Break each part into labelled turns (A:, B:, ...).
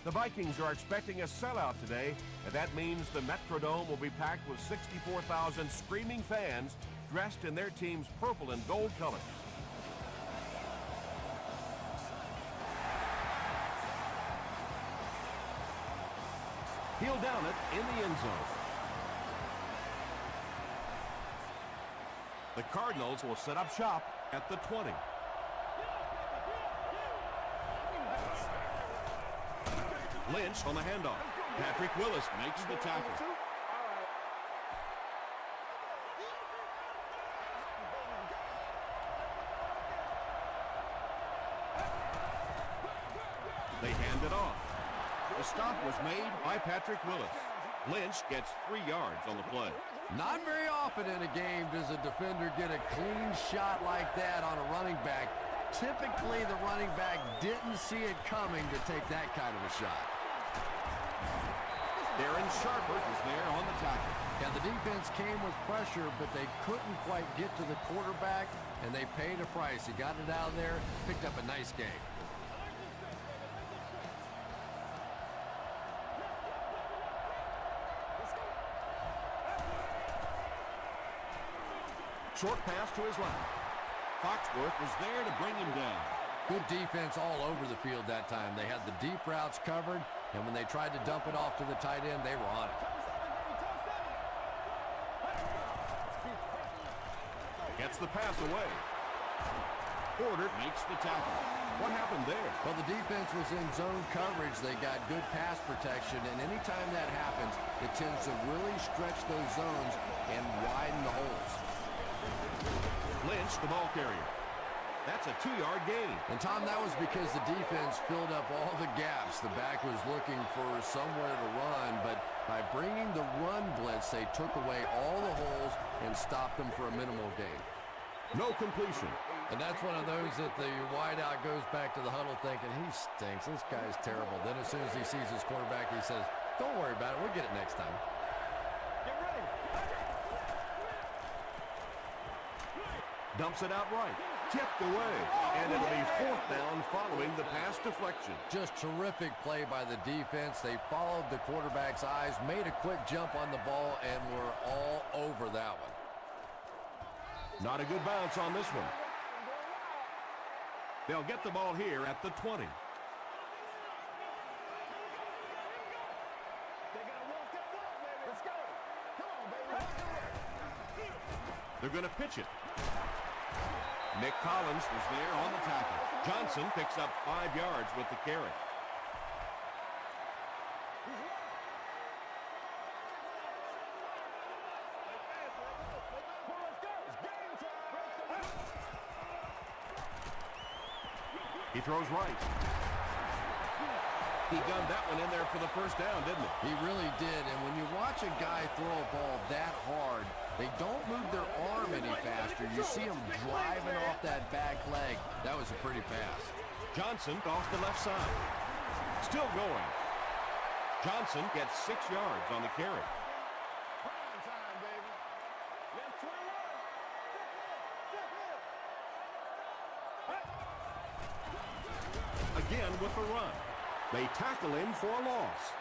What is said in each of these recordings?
A: The Vikings are expecting a sellout today, and that means the Metrodome will be packed with 64,000 screaming fans dressed in their team's purple and gold colors. He'll down it in the end zone. The Cardinals will set up shop at the 20. Lynch on the handoff. Patrick Willis makes the tackle. They hand it off. The stop was made by Patrick Willis. Lynch gets 3 yards on the play.
B: Not very often in a game does a defender get a clean shot like that on a running back. Typically, the running back didn't see it coming to take that kind of a shot.
A: Darren Sharper is there on the tackle.
B: Yeah, the defense came with pressure, but they couldn't quite get to the quarterback, and they paid a price. He got it out of there, picked up a nice game.
A: Short pass to his left. Foxworth was there to bring him down.
B: Good defense all over the field that time. They had the deep routes covered, and when they tried to dump it off to the tight end, they were on it.
A: Gets the pass away. Porter makes the tackle. What happened there?
B: Well, the defense was in zone coverage. They got good pass protection, and anytime that happens, it tends to really stretch those zones and widen the holes.
A: Lynch, the ball carrier. That's a 2-yard gain.
B: And, Tom, that was because the defense filled up all the gaps. The back was looking for somewhere to run, but by bringing the run blitz, they took away all the holes and stopped them for a minimal gain.
A: No completion.
B: And that's one of those that the wideout goes back to the huddle thinking, he stinks, this guy's terrible. Then as soon as he sees his quarterback, he says, don't worry about it, we'll get it next time.
A: Dumps it out right. Tipped away. And it'll be 4th down following the pass deflection.
B: Just terrific play by the defense. They followed the quarterback's eyes, made a quick jump on the ball, and were all over that one.
A: Not a good bounce on this one. They'll get the ball here at the 20. They're going to pitch it. Nick Collins was there on the tackle. Johnson picks up 5 yards with the carry. He throws right. He gunned that one in there for the first down, didn't he?
B: He really did, and when you watch a guy throw a ball that hard, they don't move their arm any faster. You see him driving off that back leg. That was a pretty pass.
A: Johnson off the left side. Still going. Johnson gets 6 yards on the carry. Again with the run. They tackle him for a loss.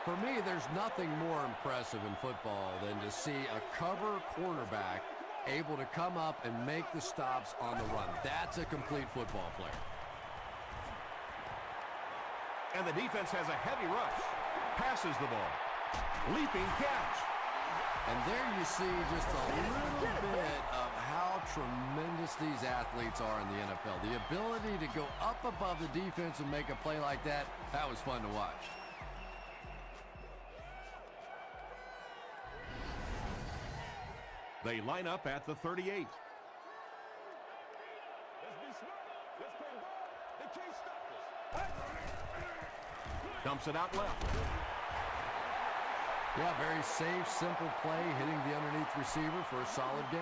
B: For me, there's nothing more impressive in football than to see a cover quarterback able to come up and make the stops on the run. That's a complete football player.
A: And the defense has a heavy rush. Passes the ball. Leaping catch.
B: And there you see just a little bit of how tremendous these athletes are in the NFL. The ability to go up above the defense and make a play like that, that was fun to watch.
A: They line up at the 38. Dumps it out left.
B: Yeah, very safe, simple play, hitting the underneath receiver for a solid gain.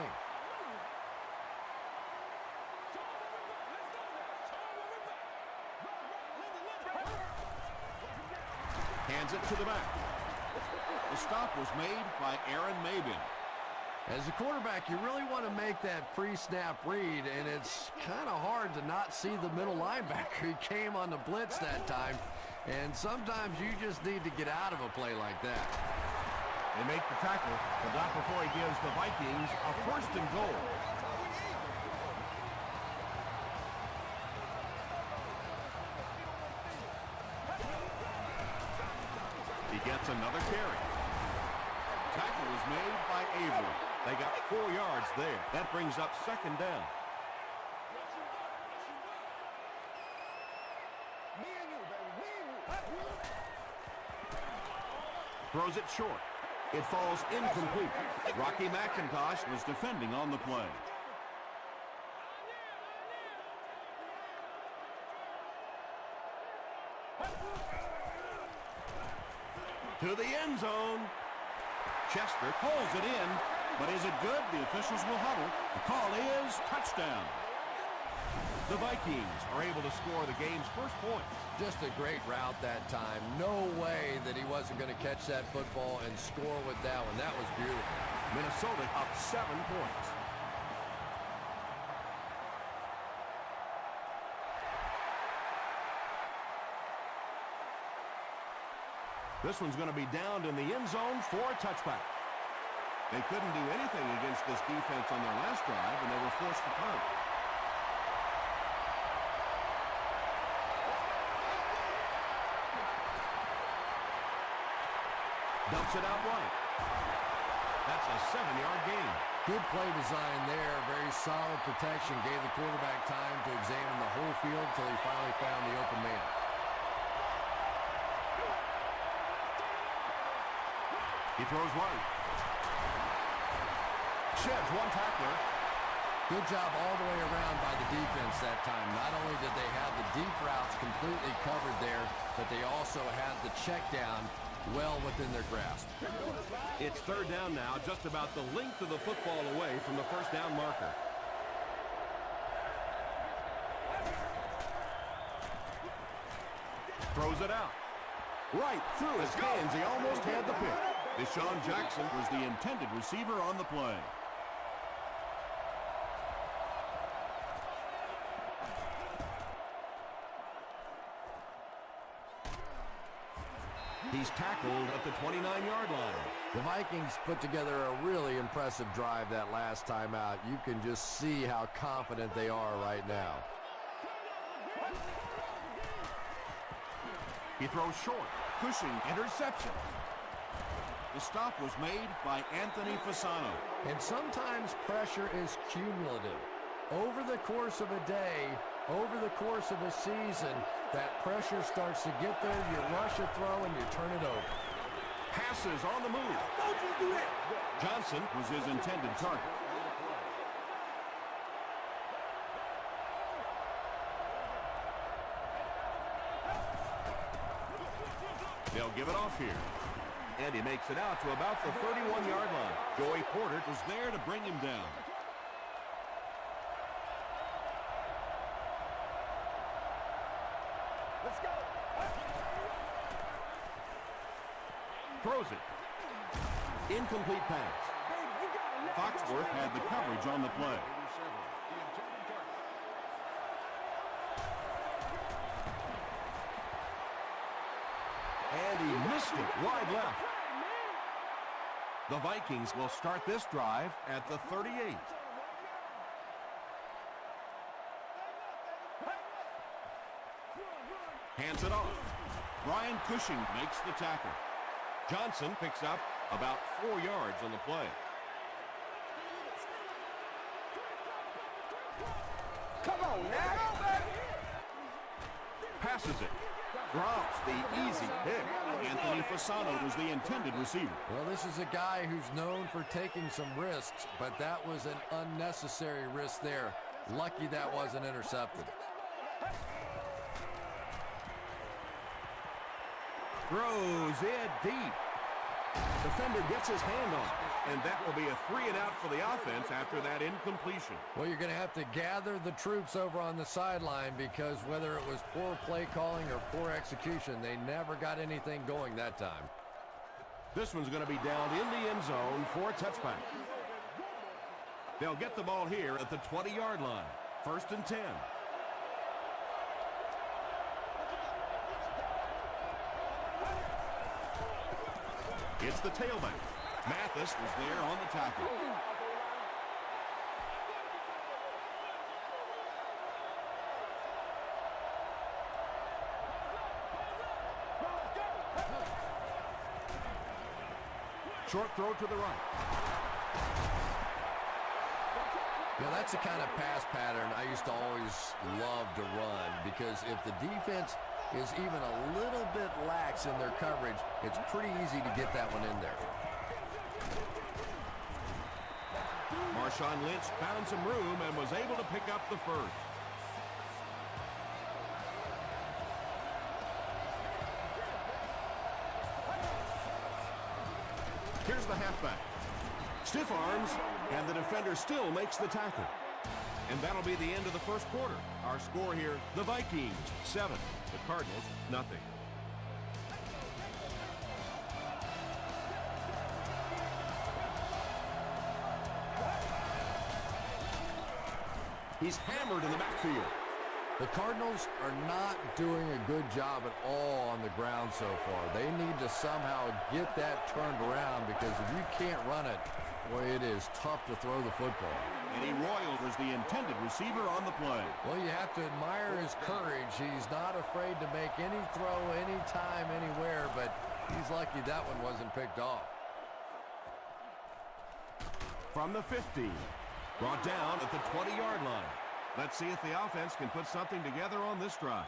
A: Hands it to the back. The stop was made by Aaron Mabin.
B: As a quarterback, you really want to make that pre-snap read, and it's kind of hard to not see the middle linebacker. He came on the blitz that time. And sometimes you just need to get out of a play like that.
A: They make the tackle, but not before he gives the Vikings a 1st and goal. He gets another carry. Tackle was made by Avery. They got 4 yards there. That brings up 2nd down. Throws it short. It falls incomplete. Rocky McIntosh was defending on the play. To the end zone. Chester pulls it in, but is it good? The officials will huddle. The call is touchdown. The Vikings are able to score the game's first points.
B: Just a great route that time. No way that he wasn't going to catch that football and score with that one. That was beautiful.
A: Minnesota up 7 points. This one's going to be downed in the end zone for a touchback. They couldn't do anything against this defense on their last drive, and they were forced to punt. Dumps it out right. That's a 7-yard gain.
B: Good play design there. Very solid protection. Gave the quarterback time to examine the whole field until he finally found the open man.
A: He throws right. Sheds one tackler.
B: Good job all the way around by the defense that time. Not only did they have the deep routes completely covered there, but they also had the check down well within their grasp.
A: It's 3rd down now, just about the length of the football away from the 1st down marker. Throws it out. Right through his hands. He almost had the pick. Deshaun Jackson was the intended receiver on the play. He's tackled at the 29-yard line.
B: The Vikings put together a really impressive drive that last time out. You can just see how confident they are right now.
A: He throws short. Cushing, interception. The stop was made by Anthony Fasano.
B: And sometimes pressure is cumulative. Over the course of a day, over the course of a season, that pressure starts to get there, you rush a throw, and you turn it over.
A: Passes on the move. Don't you do that. Johnson was his intended target. They'll give it off here. And he makes it out to about the 31-yard line. Joey Porter was there to bring him down. Let's go. Throws it. Incomplete pass. Foxworth had the coverage on the play. And he missed it wide left. The Vikings will start this drive at the 38. Hands it off. Brian Cushing makes the tackle. Johnson picks up about 4 yards on the play. Come on now. Passes it. Drops the easy pick. Anthony Fasano was the intended receiver.
B: Well, this is a guy who's known for taking some risks, but that was an unnecessary risk there. Lucky that wasn't intercepted.
A: Throws it deep. Defender gets his hand on it, and that will be a 3-and-out for the offense after that incompletion.
B: Well, you're going to have to gather the troops over on the sideline because whether it was poor play calling or poor execution, they never got anything going that time.
A: This one's going to be down in the end zone for a touchback. They'll get the ball here at the 20-yard line. 1st and 10. It's the tailback. Mathis was there on the tackle. Short throw to the right.
B: Yeah, that's the kind of pass pattern I used to always love to run, because if the defense is even a little bit lax in their coverage, it's pretty easy to get that one in there.
A: Marshawn Lynch found some room and was able to pick up the first. Here's the halfback. Stiff arms, and the defender still makes the tackle. And that'll be the end of the first quarter. Our score here, the Vikings, 7. The Cardinals, nothing. He's hammered in the backfield.
B: The Cardinals are not doing a good job at all on the ground so far. They need to somehow get that turned around, because if you can't run it, boy, it is tough to throw the football.
A: Eddie Royal was the intended receiver on the play.
B: Well, you have to admire his courage. He's not afraid to make any throw, anytime, anywhere, but he's lucky that one wasn't picked off.
A: From the 50, brought down at the 20-yard line. Let's see if the offense can put something together on this drive.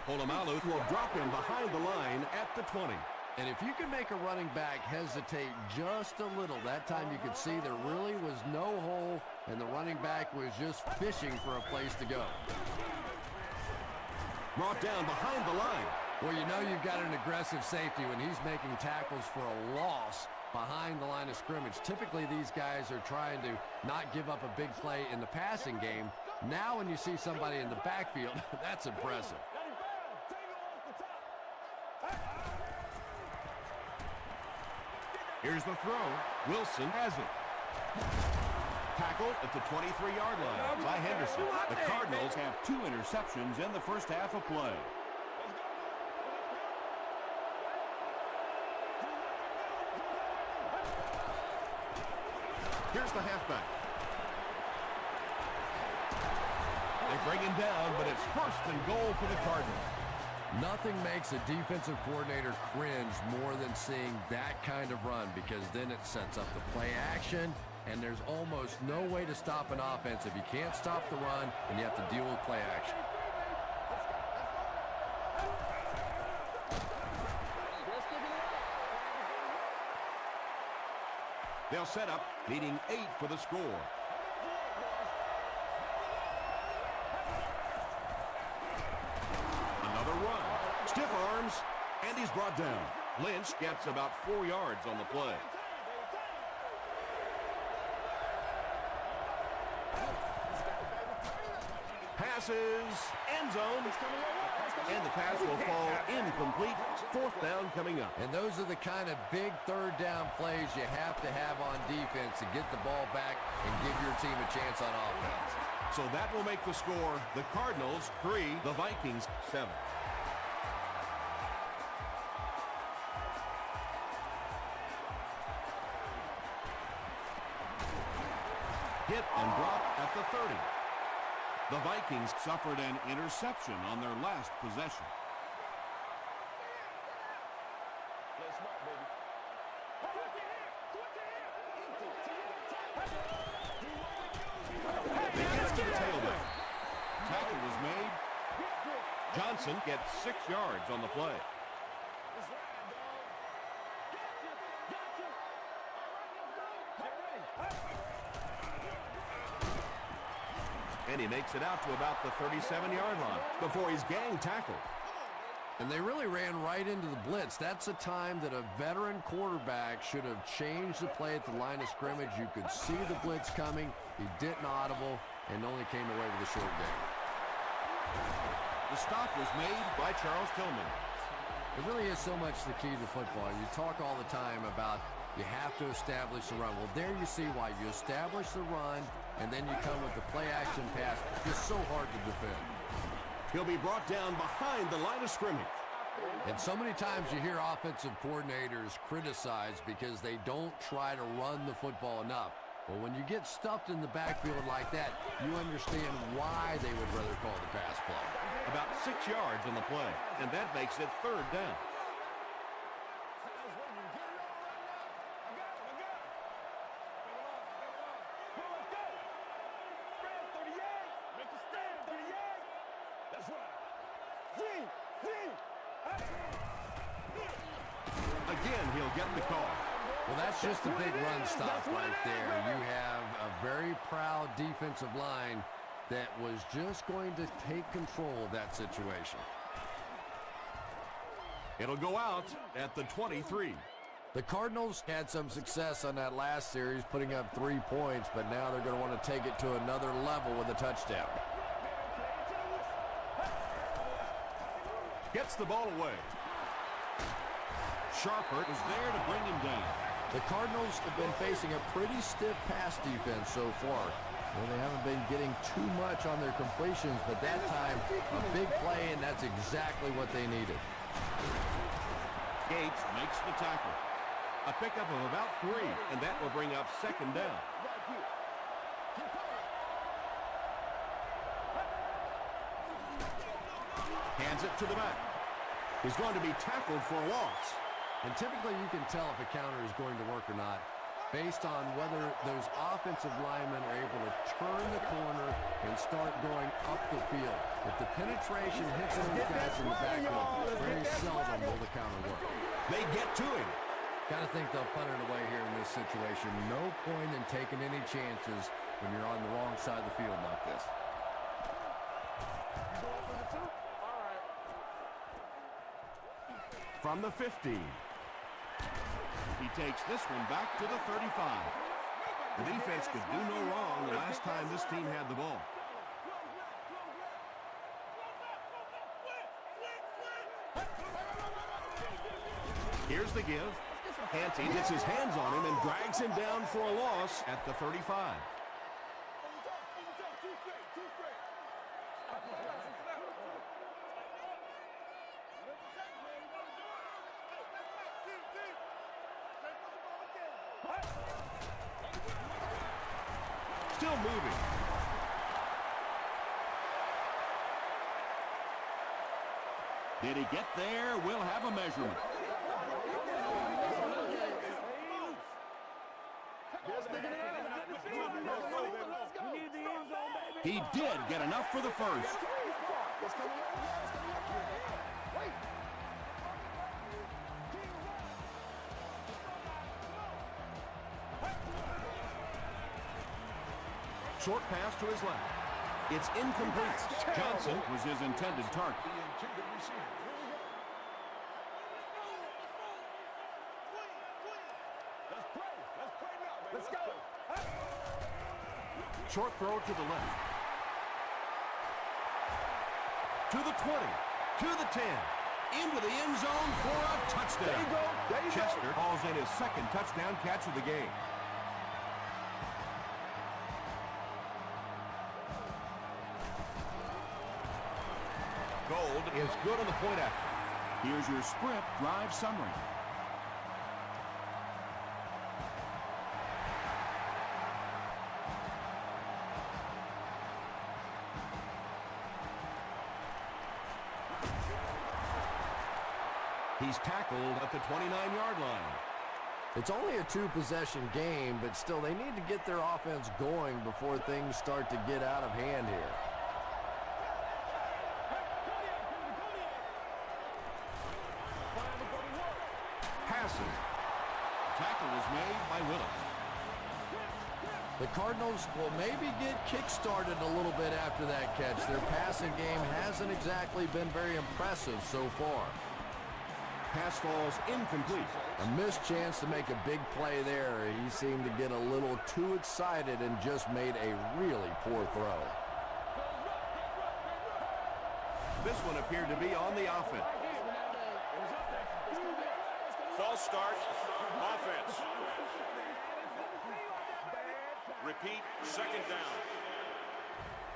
A: Polamalu will drop him behind the line at the 20.
B: And if you can make a running back hesitate just a little, that time you could see there really was no hole, and the running back was just fishing for a place to go.
A: Brought down behind the line.
B: Well, you know you've got an aggressive safety when he's making tackles for a loss behind the line of scrimmage. Typically, these guys are trying to not give up a big play in the passing game. Now when you see somebody in the backfield, that's impressive.
A: Here's the throw. Wilson has it. Tackled at the 23-yard line by Henderson. The Cardinals have 2 interceptions in the first half of play. Here's the halfback. They bring him down, but it's first and goal for the Cardinals.
B: Nothing makes a defensive coordinator cringe more than seeing that kind of run, because then it sets up the play action, and there's almost no way to stop an offense if you can't stop the run and you have to deal with play action.
A: They'll set up, needing 8 for the score. Another run. Stiff arms, and he's brought down. Lynch gets about 4 yards on the play. Passes, end zone, and the pass will fall incomplete. 4th down coming up.
B: And those are the kind of big third down plays you have to have on defense to get the ball back and give your team a chance on offense.
A: So that will make the score the Cardinals 3, the Vikings 7. Hit and drop at the 30. The Vikings suffered an interception on their last possession. They get to the tailback. Tackle was made. Johnson gets 6 yards on the play. And he makes it out to about the 37-yard line before he's gang tackled.
B: And they really ran right into the blitz. That's a time that a veteran quarterback should have changed the play at the line of scrimmage. You could see the blitz coming. He didn't audible and only came away with a short gain.
A: The stop was made by Charles Tillman.
B: It really is so much the key to football. You talk all the time about you have to establish the run. Well, there you see why. You establish the run, and then you come with the play-action pass. It's so hard to defend.
A: He'll be brought down behind the line of scrimmage.
B: And so many times you hear offensive coordinators criticized because they don't try to run the football enough. Well, when you get stuffed in the backfield like that, you understand why they would rather call the pass play.
A: About 6 yards on the play, and that makes it 3rd down. Again, he'll get the call.
B: Well, that's just a big run stop right there. You have a very proud defensive line that was just going to take control of that situation.
A: It'll go out at the 23.
B: The Cardinals had some success on that last series, putting up 3 points, but now they're going to want to take it to another level with a touchdown.
A: Gets the ball away. Sharper is there to bring him down.
B: The Cardinals have been facing a pretty stiff pass defense so far. Well, they haven't been getting too much on their completions, but that time, a big play, and that's exactly what they needed.
A: Gates makes the tackle. A pickup of about 3, and that will bring up 2nd down. Hands it to the back. He's going to be tackled for a loss.
B: And typically you can tell if a counter is going to work or not based on whether those offensive linemen are able to turn the corner and start going up the field. If the penetration hits those guys in the backfield, very seldom will the counter work.
A: They get to him.
B: Got to think they'll punt it away here in this situation. No point in taking any chances when you're on the wrong side of the field like this.
A: From the 15. He takes this one back to the 35. The defense could do no wrong the last time this team had the ball. Here's the give. Hanty gets his hands on him and drags him down for a loss at the 35. Still moving. Did he get there? We'll have a measurement. He did get enough for the first. Short pass to his left. It's incomplete. Johnson was his intended target. Short throw to the left. To the 20. To the 10. Into the end zone for a touchdown. There you go. There you Chester calls in his 2nd touchdown catch of the game. Gold is good on the point after. Here's your sprint drive summary. He's tackled at the 29-yard line.
B: It's only a 2-possession game, but still they need to get their offense going before things start to get out of hand here.
A: Passes. Tackle is made by Willis.
B: The Cardinals will maybe get kick-started a little bit after that catch. Their passing game hasn't exactly been very impressive so far.
A: Pass falls incomplete.
B: A missed chance to make a big play there. He seemed to get a little too excited and just made a really poor throw.
A: This one appeared to be on the offense.
C: False start. Offense. Repeat, second down.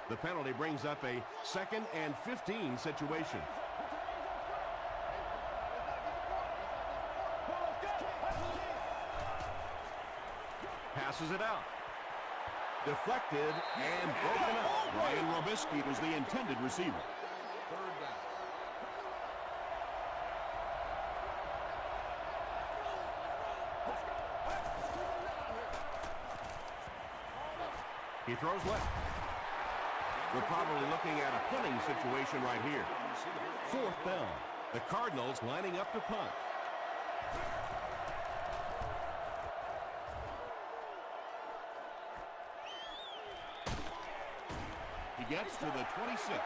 A: The penalty brings up a 2nd and 15 situation. Passes it out. Deflected and broken up. Ryan Robisky was the intended receiver.
B: Third down.
A: He throws left. We're probably looking at a punting situation right here. 4th down. The Cardinals lining up to punt. He gets to the 26.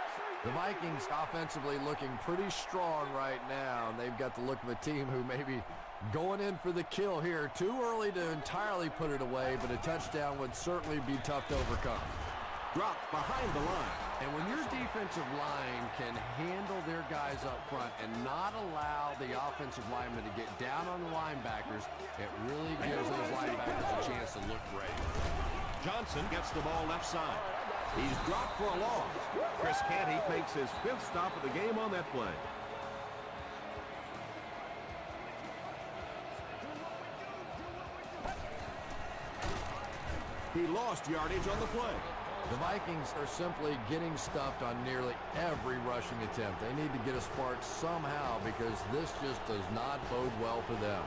B: The Vikings offensively looking pretty strong right now, and they've got the look of a team who may be going in for the kill here. Too early to entirely put it away, but a touchdown would certainly be tough to overcome.
A: Dropped behind the line.
B: And when your defensive line can handle their guys up front and not allow the offensive linemen to get down on the linebackers, it really gives those linebackers a chance to look great.
A: Johnson gets the ball left side. He's dropped for a loss. Chris Canty makes his 5th stop of the game on that play. He lost yardage on the play.
B: The Vikings are simply getting stuffed on nearly every rushing attempt. They need to get a spark somehow because this just does not bode well for them.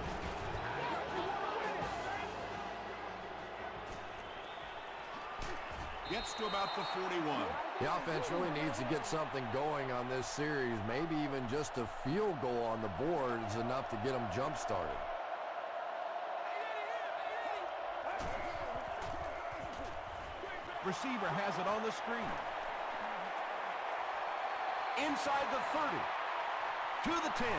A: Gets to about the 41.
B: The offense really needs to get something going on this series. Maybe even just a field goal on the board is enough to get them jump-started.
A: Receiver has it on the screen. Inside the 30. To the 10.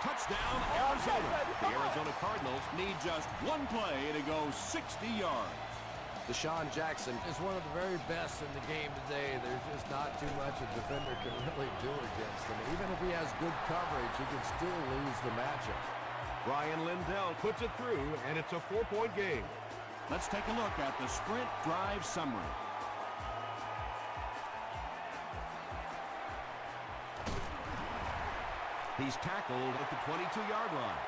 A: Touchdown, Arizona. The Arizona Cardinals need just one play to go 60 yards.
B: Deshaun Jackson is one of the very best in the game today. There's just not too much a defender can really do against him. Even if he has good coverage, he can still lose the matchup.
A: Ryan Lindell puts it through, and it's a 4-point game. Let's take a look at the sprint drive summary. He's tackled at the 22-yard line.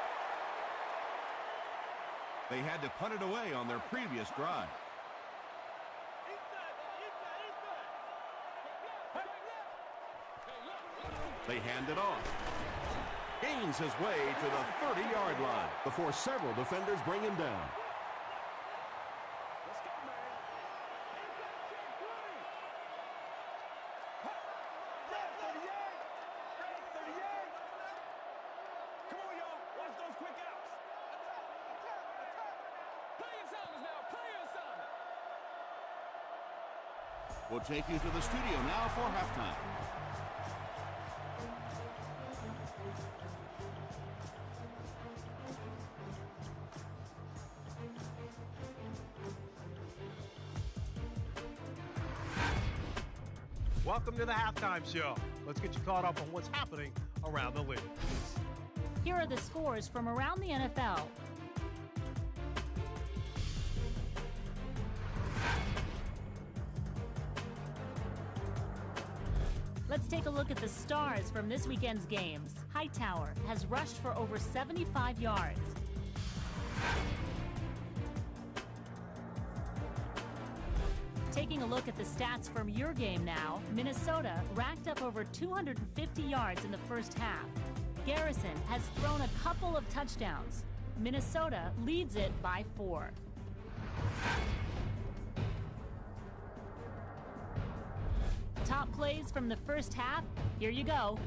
A: They had to punt it away on their previous drive. They hand it off. Gains his way to the 30-yard line before several defenders bring him down. We'll take you to the studio now for halftime.
D: Welcome to the halftime show. Let's get you caught up on what's happening around the league.
E: Here are the scores from around the NFL. Let's take a look at the stars from this weekend's games. Hightower has rushed for over 75 yards. Taking a look at the stats from your game now, Minnesota racked up over 250 yards in the first half. Garrison has thrown a couple of touchdowns. Minnesota leads it by 4. Top plays from the first half, here you go.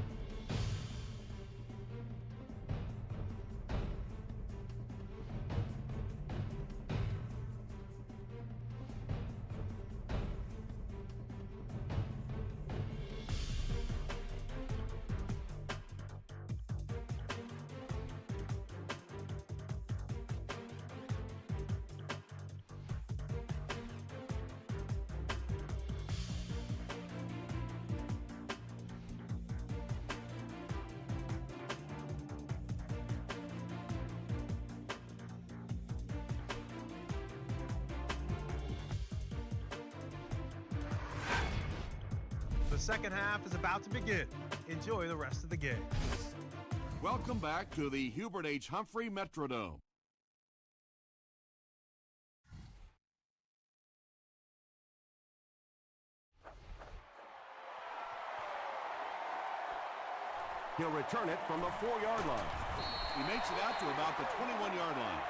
D: The second half is about to begin. Enjoy the rest of the game.
A: Welcome back to the Hubert H. Humphrey Metrodome. He'll return it from the 4-yard line. He makes it out to about the 21-yard line.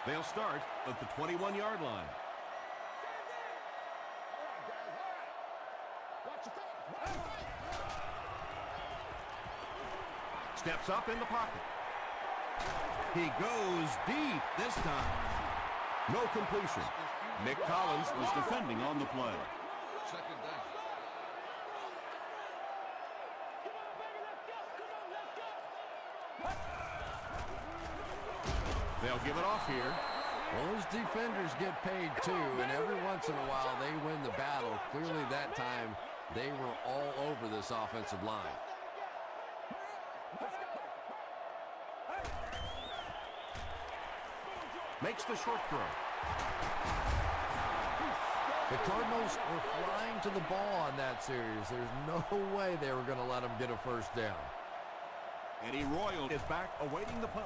A: They'll start at the 21-yard line. Steps up in the pocket. He goes deep this time. No completion. Nick Collins was defending on the play.
B: Second down.
A: They'll give it off here.
B: Well, those defenders get paid too, and every once in a while they win the battle. Clearly that time they were all over this offensive line.
A: Makes the short throw.
B: The Cardinals were flying to the ball on that series. There's no way they were going to let them get a first down.
A: Eddie Royal is back awaiting the punt.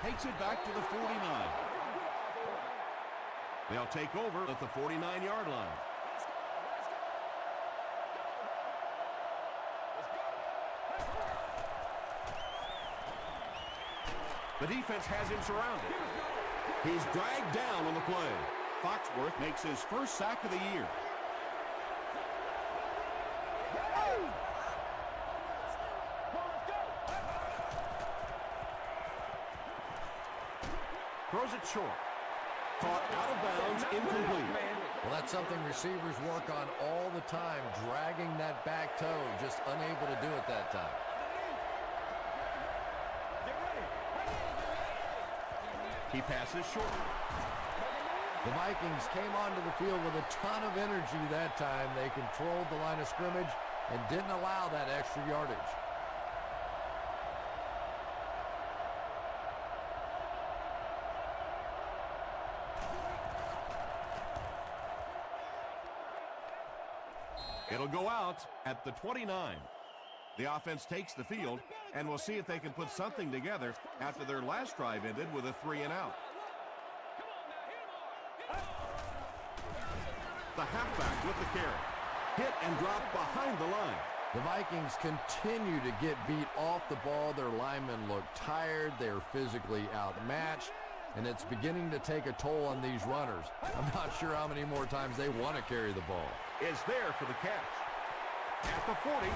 A: Takes it back to the 49. They'll take over at the 49-yard line. The defense has him surrounded. He's dragged down on the play. Foxworth makes his first sack of the year. Throws it short. Caught out of bounds, incomplete.
B: Well, that's something receivers work on all the time, dragging that back toe, just unable to do it that time.
A: He passes short.
B: The Vikings came onto the field with a ton of energy that time. They controlled the line of scrimmage and didn't allow that extra yardage.
A: It'll go out at the 29. The offense takes the field, and we'll see if they can put something together after their last drive ended with a 3-and-out. The halfback with the carry. Hit and drop behind the line.
B: The Vikings continue to get beat off the ball. Their linemen look tired. They're physically outmatched, and it's beginning to take a toll on these runners. I'm not sure how many more times they want to carry the ball.
A: Is there for the catch. At the 40,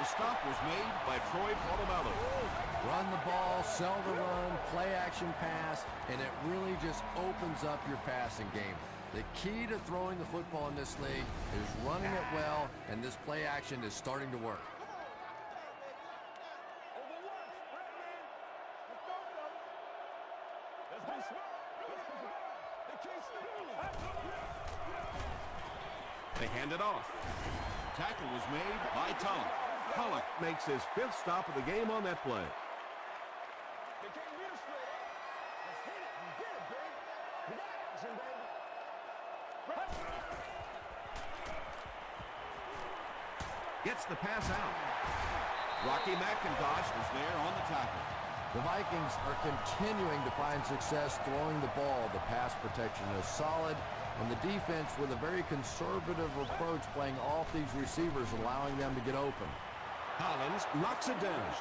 A: the stop was made by Troy Polamalu.
B: Run the ball, sell the run, play action pass, and it really just opens up your passing game. The key to throwing the football in this league is running it well, and this play action is starting to work.
A: They hand it off. Tackle was made by Tom. Pollock makes his 5th stop of the game on that play. Gets the pass out. Rocky McIntosh is there on the tackle.
B: The Vikings are continuing to find success throwing the ball. The pass protection is solid, and the defense with a very conservative approach playing off these receivers, allowing them to get open.
A: Collins knocks it down.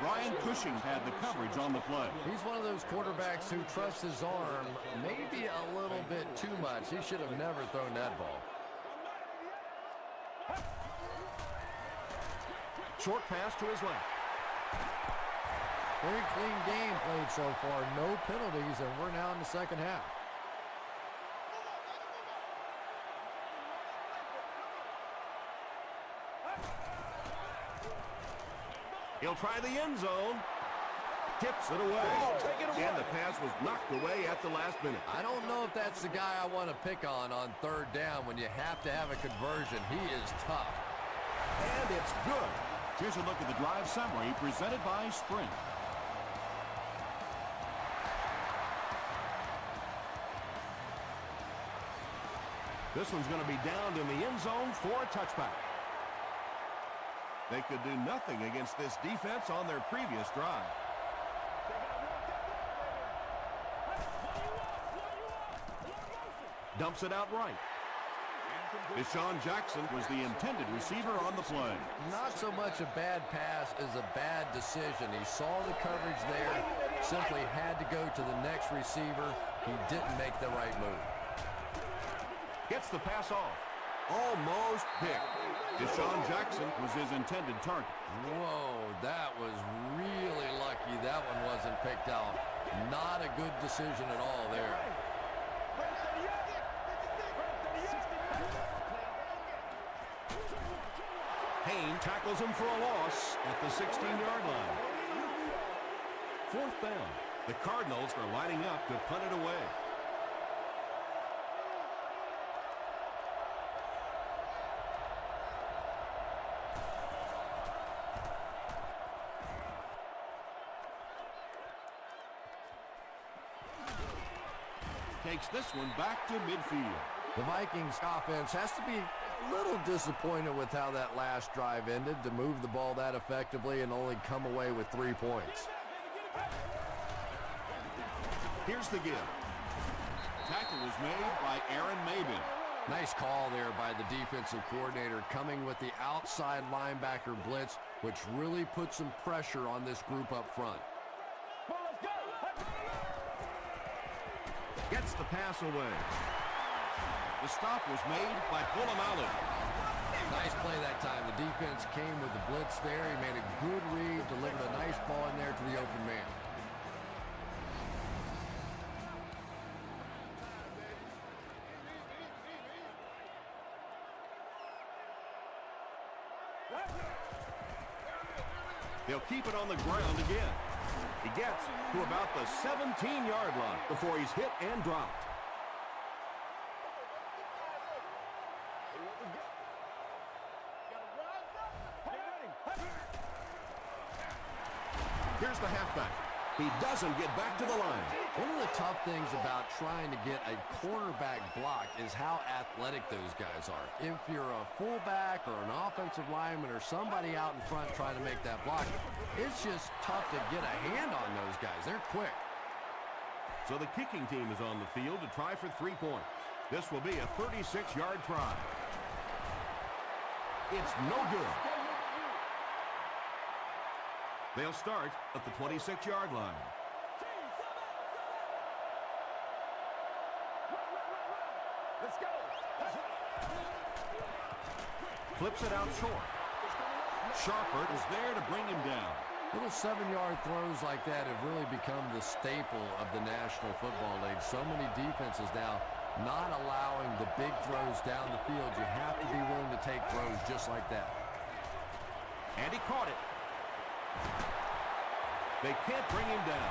A: Ryan Cushing had the coverage on the play.
B: He's one of those quarterbacks who trusts his arm maybe a little bit too much. He should have never thrown that ball.
A: Short pass to his left.
B: Very clean game played so far. No penalties, and we're now in the second half.
A: He'll try the end zone. Tips it away. And the pass was knocked away at the last minute.
B: I don't know if that's the guy I want to pick on 3rd down when you have to have a conversion. He is tough.
A: And it's good. Here's a look at the drive summary presented by Sprint. This one's going to be downed in the end zone for a touchback. They could do nothing against this defense on their previous drive. Dumps it out right. Deshaun Jackson was the intended receiver on the play.
B: Not so much a bad pass as a bad decision. He saw the coverage there, simply had to go to the next receiver. He didn't make the right move.
A: Gets the pass off. Almost picked. Deshaun Jackson was his intended target.
B: Whoa, that was really lucky that one wasn't picked out. Not a good decision at all there.
A: Payne tackles him for a loss at the 16-yard line. Fourth down. The Cardinals are lining up to punt it away. Takes this one back to midfield.
B: The Vikings offense has to be a little disappointed with how that last drive ended, to move the ball that effectively and only come away with 3 points.
A: Here's the give. Tackle was made by Aaron Mabin.
B: Nice call there by the defensive coordinator, coming with the outside linebacker blitz, which really put some pressure on this group up front.
A: Gets the pass away. The stop was made by Polamalu.
B: Nice play that time. The defense came with the blitz there. He made a good read, delivered a nice ball in there to the open man.
A: They'll keep it on the ground again. He gets to about the 17-yard line before he's hit and dropped. Here's the halfback. He doesn't get back to the line.
B: One of the tough things about trying to get a cornerback block is how athletic those guys are. If you're a fullback or an offensive lineman or somebody out in front trying to make that block, it's just tough to get a hand on those guys. They're quick.
A: So the kicking team is on the field to try for 3 points. This will be a 36-yard try. It's no good. They'll start at the 26-yard line.
F: Let's go.
A: Flips it out short. Sharper is there to bring him down.
B: Little 7-yard throws like that have really become the staple of the National Football League. So many defenses now not allowing the big throws down the field. You have to be willing to take throws just like that.
A: And he caught it. They can't bring him down.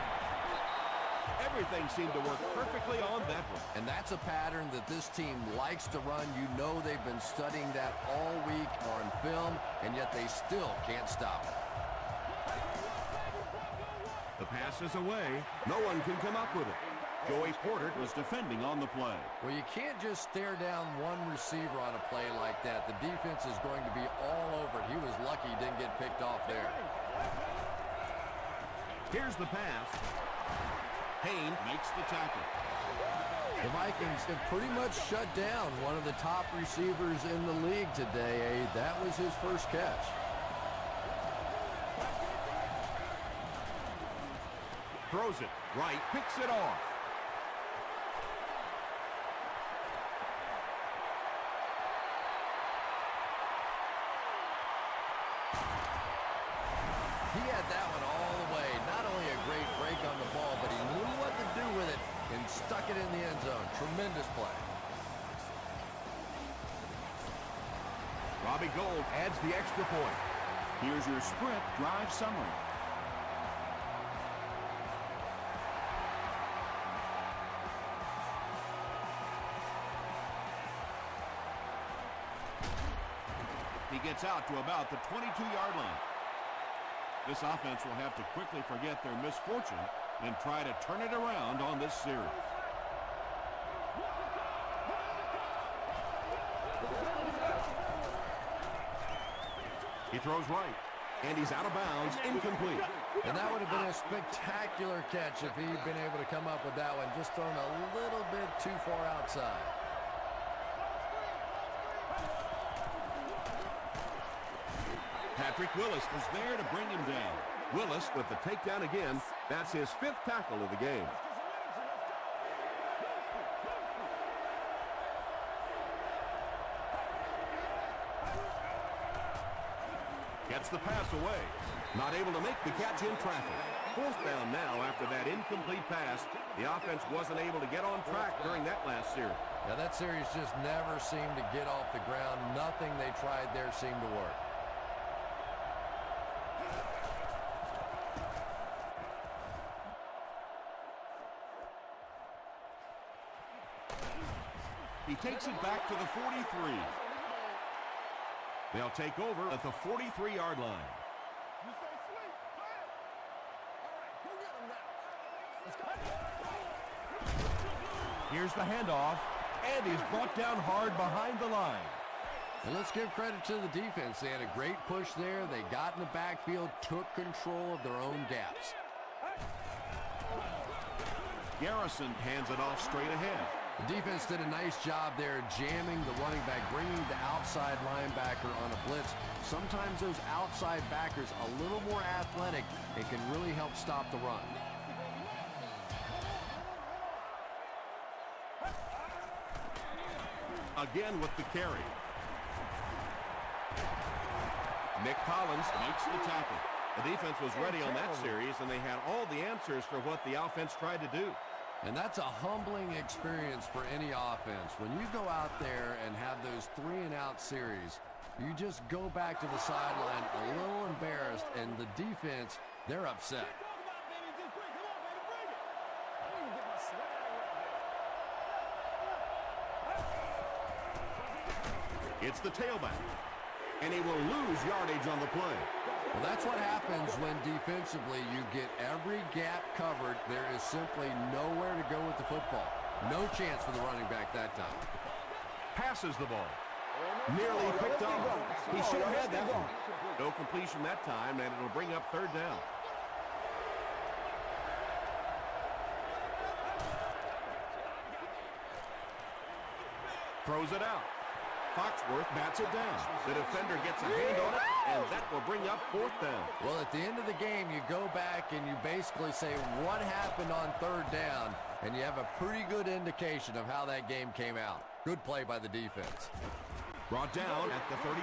A: Everything seemed to work perfectly on that one.
B: And that's a pattern that this team likes to run. You know they've been studying that all week on film, and yet they still can't stop it.
A: The pass is away. No one can come up with it. Joey Porter was defending on the play.
B: Well, you can't just stare down one receiver on a play like that. The defense is going to be all over it. He was lucky he didn't get picked off there.
A: Here's the pass. Payne makes the tackle.
B: The Vikings have pretty much shut down one of the top receivers in the league today. That was his first catch.
A: Throws it right, picks it off.
B: He had that one all the way. Not only a great break on the ball, but he knew what to do with it and stuck it in the end zone. Tremendous play.
A: Robbie Gould adds the extra point. Here's your sprint drive summary. He gets out to about the 22-yard line. This offense will have to quickly forget their misfortune and try to turn it around on this series. He throws right, and he's out of bounds, incomplete.
B: And that would have been a spectacular catch if he'd been able to come up with that one, just thrown a little bit too far outside.
A: Patrick Willis was there to bring him down. Willis with the takedown again. That's his 5th tackle of the game. Gets the pass away. Not able to make the catch in traffic. 4th down now after that incomplete pass. The offense wasn't able to get on track during that last series.
B: Yeah, that series just never seemed to get off the ground. Nothing they tried there seemed to work.
A: He takes it back to the 43. They'll take over at the 43-yard line. Here's the handoff, and he's brought down hard behind the line.
B: And let's give credit to the defense. They had a great push there. They got in the backfield, took control of their own gaps.
A: Garrison hands it off straight ahead.
B: The defense did a nice job there jamming the running back, bringing the outside linebacker on a blitz. Sometimes those outside backers a little more athletic and can really help stop the run.
A: Again with the carry. Nick Collins makes the tackle. The defense was ready on that series, and they had all the answers for what the offense tried to do.
B: And that's a humbling experience for any offense. When you go out there and have those 3-and-out series, you just go back to the sideline a little embarrassed, and the defense, they're upset.
A: It's the tailback, and he will lose yardage on the play.
B: Well, that's what happens when defensively you get every gap covered. There is simply nowhere to go with the football. No chance for the running back that time.
A: Passes the ball. Nearly picked off. He should have had that one. No completion that time, and it'll bring up 3rd down. Throws it out. Foxworth bats it down. The defender gets a hand on it, and that will bring up 4th down.
B: Well, at the end of the game, you go back and you basically say what happened on 3rd down, and you have a pretty good indication of how that game came out. Good play by the defense.
A: Brought down at the 35.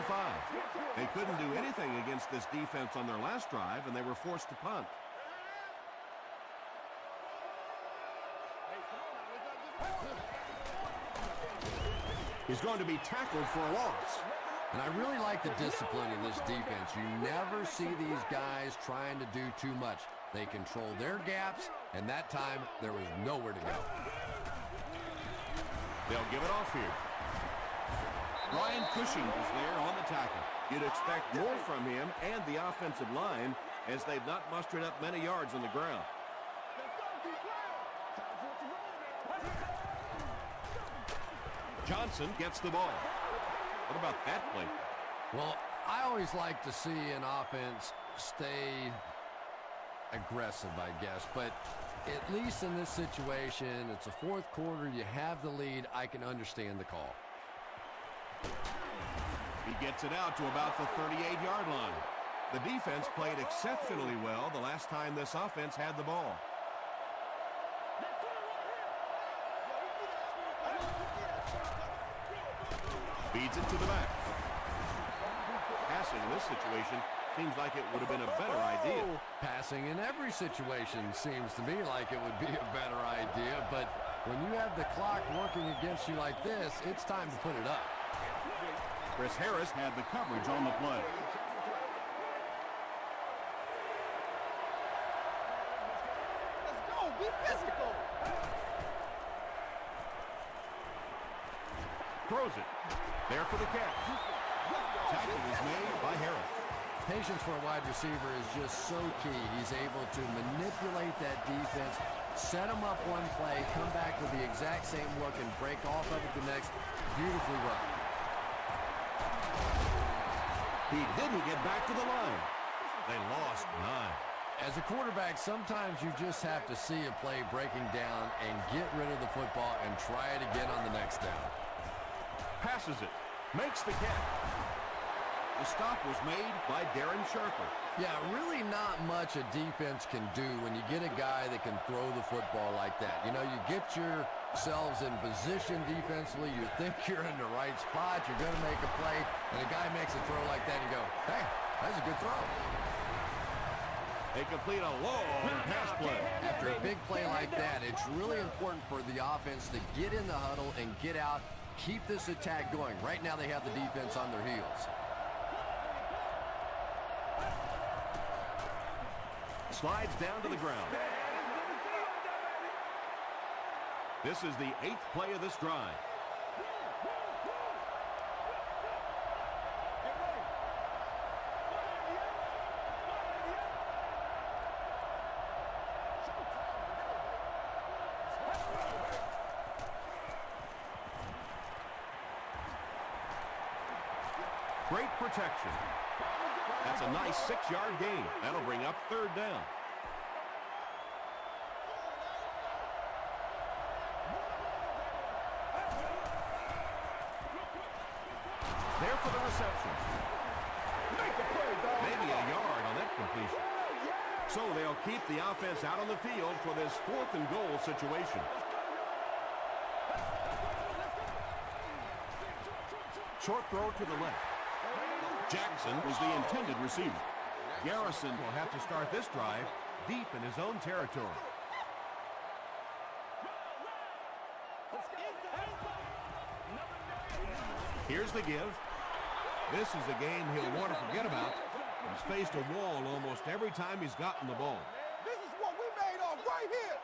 A: They couldn't do anything against this defense on their last drive, and they were forced to punt. He's going to be tackled for a loss.
B: And I really like the discipline of this defense. You never see these guys trying to do too much. They control their gaps, and that time there was nowhere to go.
A: They'll give it off here. Ryan Cushing was there on the tackle. You'd expect more from him and the offensive line, as they've not mustered up many yards on the ground. Johnson gets the ball. What about that play?
B: Well, I always like to see an offense stay aggressive, I guess. But at least in this situation, it's a 4th quarter. You have the lead. I can understand the call.
A: He gets it out to about the 38-yard line. The defense played exceptionally well the last time this offense had the ball. Feeds it to the back. Passing in this situation seems like it would have been a better idea.
B: Passing in every situation seems to me like it would be a better idea, but when you have the clock working against you like this, it's time to put it up.
A: Chris Harris had the coverage on the play.
F: Let's go, be physical.
A: Throws it. There for the catch. Tackle is made by Harris.
B: Patience for a wide receiver is just so key. He's able to manipulate that defense, set them up one play, come back with the exact same look, and break off of it the next. Beautifully run.
A: He didn't get back to the line. They lost 9.
B: As a quarterback, sometimes you just have to see a play breaking down and get rid of the football and try it again on the next down.
A: Passes it. Makes the catch. The stop was made by Darren Sharper.
B: Yeah, really not much a defense can do when you get a guy that can throw the football like that. You know, you get yourselves in position defensively. You think you're in the right spot. You're going to make a play, and a guy makes a throw like that, and you go, hey, that's a good throw.
A: They complete a long pass play.
B: After a big play like that, it's really important for the offense to get in the huddle and get out, keep this attack going. Right now they have the defense on their heels.
A: Slides down to the ground. This is the 8th play of this drive. Great protection. That's a nice 6-yard gain. That'll bring up 3rd down. There for the reception. Maybe a yard on that completion. So they'll keep the offense out on the field for this 4th and goal situation. Short throw to the left. Jackson was the intended receiver. Garrison will have to start this drive deep in his own territory. Here's the give. This is a game he'll want to forget about. He's faced a wall almost every time he's gotten the ball.
F: This is what we made of right here.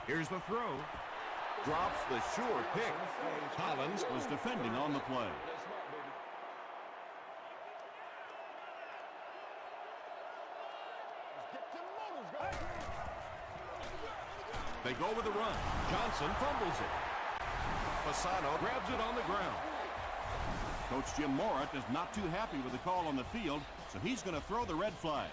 A: Here's the throw. Drops the sure pick. Collins was defending on the play. They go with the run. Johnson fumbles it. Fasano grabs it on the ground. Coach Jim Mora is not too happy with the call on the field, so he's going to throw the red flag.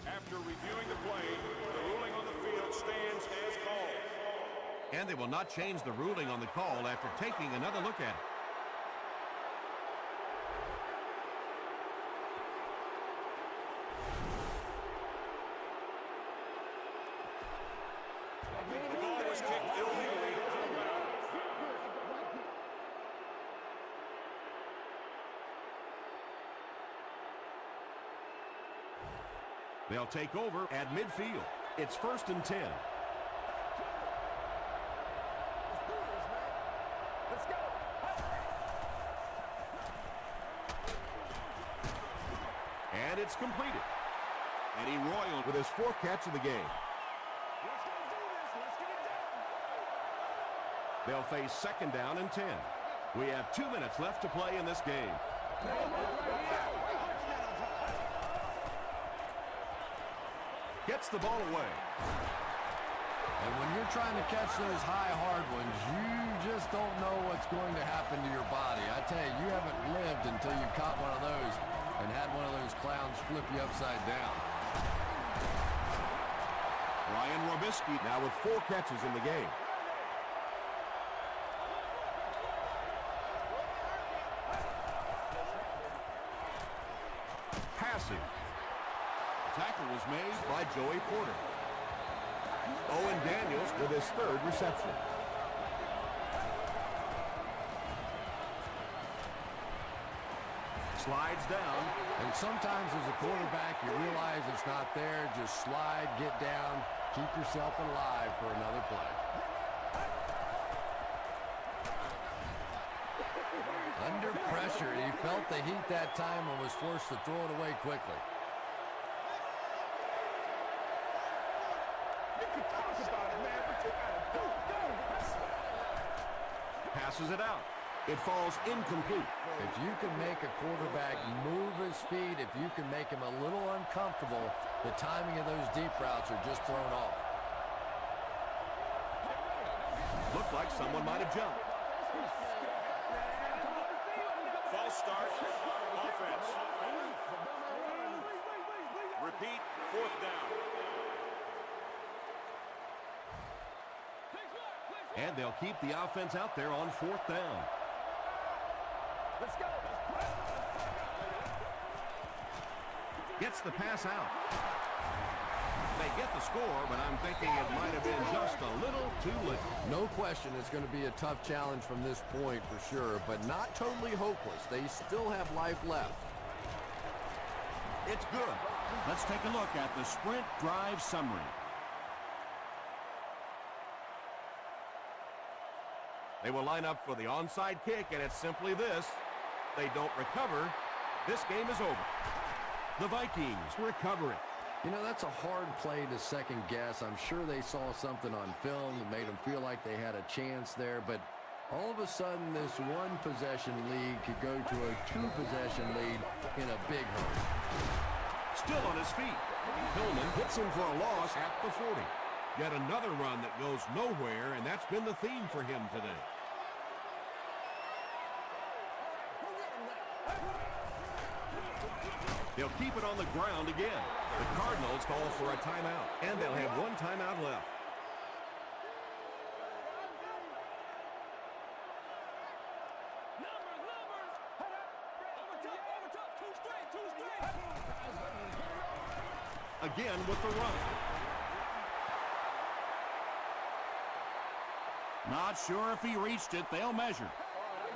C: After reviewing the play, the ruling on the field stands as called.
A: And they will not change the ruling on the call after taking another look at it.
C: The ball was kicked illegally out of bounds.
A: They'll take over at midfield. It's 1st and 10. And it's completed. Eddie Royal with his 4th catch of the game. They'll face 2nd down and 10. We have 2 minutes left to play in this game. Gets the ball away.
B: And when you're trying to catch those high, hard ones, you just don't know what's going to happen to your body. I tell you, you haven't lived until you caught one of those and had one of those clowns flip you upside down.
A: Ryan Robisky now with 4 catches in the game. Passing. Tackle was made by Joey Porter. Owen Daniels with his 3rd reception. slides down.
B: And sometimes as a quarterback, you realize it's not there. Just slide, get down, keep yourself alive for another play. Under pressure, he felt the heat that time and was forced to throw it away quickly.
A: Passes it out. It falls incomplete.
B: If you can make a quarterback move his feet, if you can make him a little uncomfortable, the timing of those deep routes are just thrown off.
A: Looked like someone might have jumped.
C: False start. Offense. Repeat. 4th down.
A: And they'll keep the offense out there on 4th down.
F: Let's go.
A: Gets the pass out. They get the score, but I'm thinking it might have been just a little too late.
B: No question it's going to be a tough challenge from this point for sure, but not totally hopeless. They still have life left.
A: It's good. Let's take a look at the sprint drive summary. They will line up for the onside kick, and it's simply this. They don't recover. This game is over. The Vikings recover it.
B: You know, that's a hard play to second guess. I'm sure they saw something on film that made them feel like they had a chance there, but all of a sudden this one possession lead could go to a 2-possession lead in a big hurry.
A: Still on his feet. Hillman hits him for a loss at the 40. Yet another run that goes nowhere, and that's been the theme for him today. They'll keep it on the ground again. The Cardinals call for a timeout, and they'll have one timeout left. Again with the run. Not sure if he reached it. They'll measure.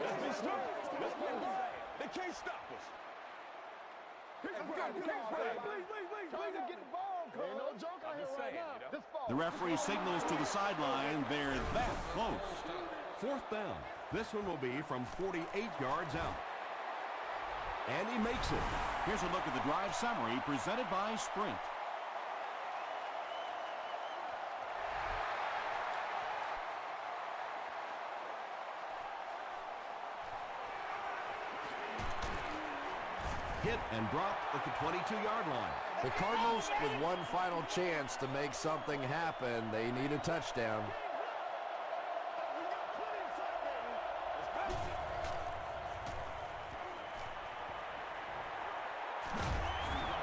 F: Let's be smart. They can't stop us.
A: The referee signals to the sideline. They're that close. 4th down. This one will be from 48 yards out. And he makes it. Here's a look at the drive summary presented by Sprint. Hit and dropped at the 22-yard line.
B: The Cardinals with one final chance to make something happen. They need a touchdown.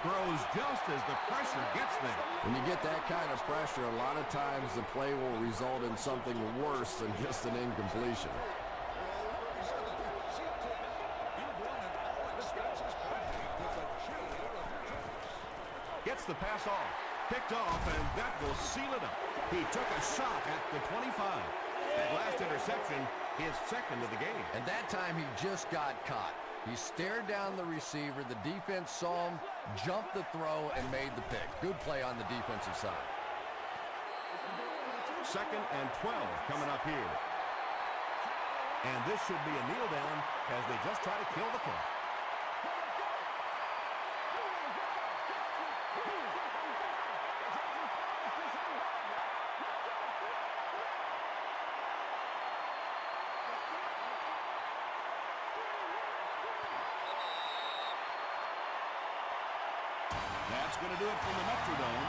A: Throws just as the pressure gets there.
B: When you get that kind of pressure, a lot of times the play will result in something worse than just an incompletion.
A: Gets the pass off. Picked off, and that will seal it up. He took a shot at the 25. That last interception, his second of the game.
B: And that time he just got caught. He stared down the receiver. The defense saw him, jumped the throw, and made the pick. Good play on the defensive side.
A: 2nd and 12 coming up here. And this should be a kneel down as they just try to kill the clock. That's going to do it from the Metrodome.